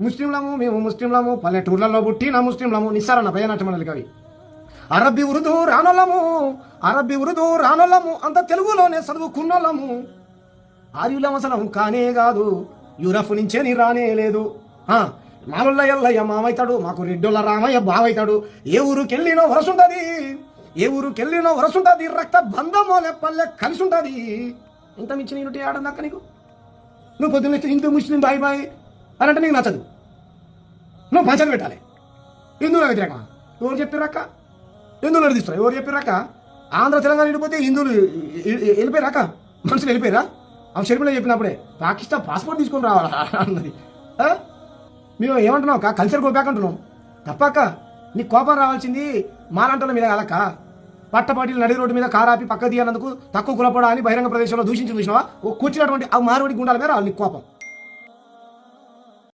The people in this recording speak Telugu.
ముస్లింలము మేము ముస్లింలము పల్లెటూర్లలో పుట్టిన ముస్లింలము నిస్సారన్న భయనాట్యమండలి కవి. అరబ్బీ ఉరుదు రానోళ్ళము అంత తెలుగులోనే చదువుకున్నోళ్ళము. ఆర్యులమసలం కానే కాదు, యూరప్ నుంచే నీ రానే లేదు. మాలుల్ల ఎల్లయ్య మామైతాడు, మాకు రెడ్డోళ్ళ రామయ్య బావైతాడు. ఏ ఊరుకెళ్ళినో వరసుంటది, రక్త బంధమోలే పల్లె కలిసి ఉంటుంది. ఇంత మించిన యూనిటీ ఆడదాక నీకు? నువ్వు పొద్దున్న హిందూ ముస్లిం బాయ్ బాయ్ అని అంటే నీకు నచ్చదు. నువ్వు పంచాలు పెట్టాలి. హిందువుల వ్యతిరేకమా? ఎవరు చెప్పిరాక? హిందువులు తీస్తారు. ఎవరు చెప్పిరాక? ఆంధ్ర తెలంగాణ వెళ్ళిపోతే హిందువులు వెళ్ళిపోయారాక? మనుషులు వెళ్ళిపోయారా? ఆమె షర్మిల చెప్పినప్పుడే పాకిస్తాన్ పాస్పోర్ట్ తీసుకొని రావాలా అన్నది. మేము ఏమంటున్నావు అక్క? కల్చర్ గోబ్యాక్ అంటున్నాం తప్పక్క. నీకు కోపం రావాల్సింది మాలాంటోళ్ళ మీద కాదక్క. పట్టపాటిలు నడి రోడ్డు మీద కారాపి పక్క తీయనందుకు తక్కువ కులపడా అని బహిరంగ ప్రదేశంలో దూషించి చూసినావా? కూర్చున్నటువంటి ఆ మారుడి గుండాల మీద రావాలి నీకు కోపం.